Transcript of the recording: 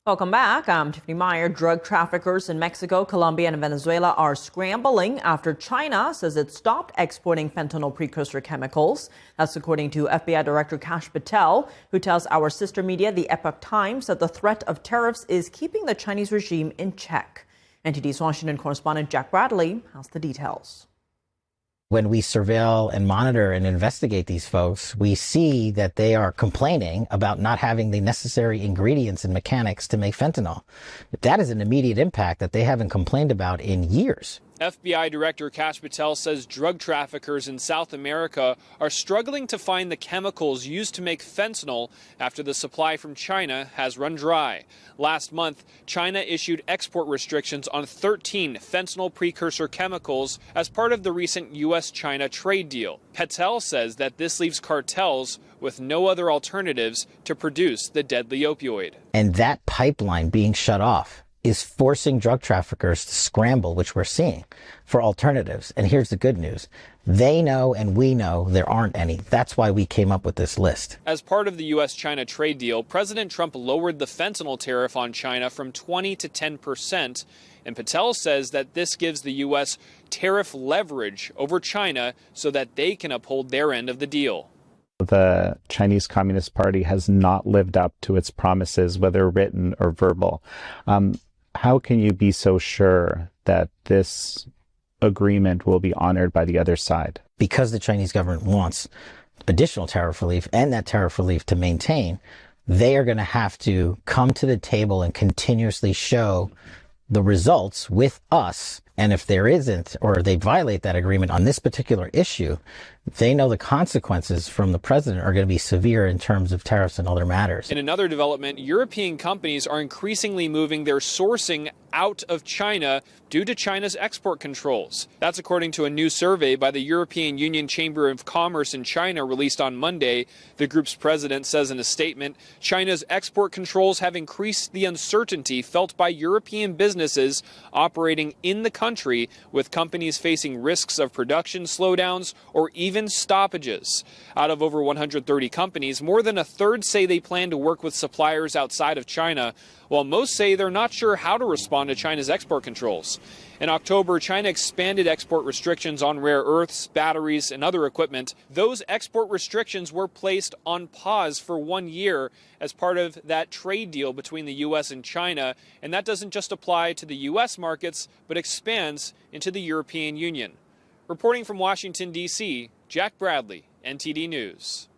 Welcome back. I'm Tiffany Meyer. Drug traffickers in Mexico, Colombia, and Venezuela are scrambling after China says it stopped exporting fentanyl precursor chemicals. That's according to FBI Director Kash Patel, who tells our sister media, the Epoch Times, that the threat of tariffs is keeping the Chinese regime in check. NTD's Washington correspondent Jack Bradley has the details. When we surveil and monitor and investigate these folks, we see that they are complaining about not having the necessary ingredients and mechanics to make fentanyl. That is an immediate impact that they haven't complained about in years. FBI Director Kash Patel says drug traffickers in South America are struggling to find the chemicals used to make fentanyl after the supply from China has run dry. Last month, China issued export restrictions on 13 fentanyl precursor chemicals as part of the recent U.S.-China trade deal. Patel says that this leaves cartels with no other alternatives to produce the deadly opioid. And that pipeline being shut off is forcing drug traffickers to scramble, which we're seeing, for alternatives. And here's the good news. They know and we know there aren't any. That's why we came up with this list. As part of the U.S.-China trade deal, President Trump lowered the fentanyl tariff on China from 20 to 10%. And Patel says that this gives the U.S. tariff leverage over China so that they can uphold their end of the deal. The Chinese Communist Party has not lived up to its promises, whether written or verbal. How can you be so sure that this agreement will be honored by the other side? Because the Chinese government wants additional tariff relief and that tariff relief to maintain, they are going to have to come to the table and continuously show the results with us. And if there isn't, or they violate that agreement on this particular issue, they know the consequences from the president are going to be severe in terms of tariffs and other matters. In another development, European companies are increasingly moving their sourcing out of China due to China's export controls. That's according to a new survey by the European Union Chamber of Commerce in China released on Monday. The group's president says in a statement, China's export controls have increased the uncertainty felt by European businesses operating in the country, with companies facing risks of production slowdowns or even stoppages. Out of over 130 companies, more than a third say they plan to work with suppliers outside of China, while most say they're not sure how to respond to China's export controls. In October, China expanded export restrictions on rare earths, batteries, and other equipment. Those export restrictions were placed on pause for 1 year as part of that trade deal between the U.S. and China, and that doesn't just apply to the U.S. markets, but expands into the European Union. Reporting from Washington, D.C., Jack Bradley, NTD News.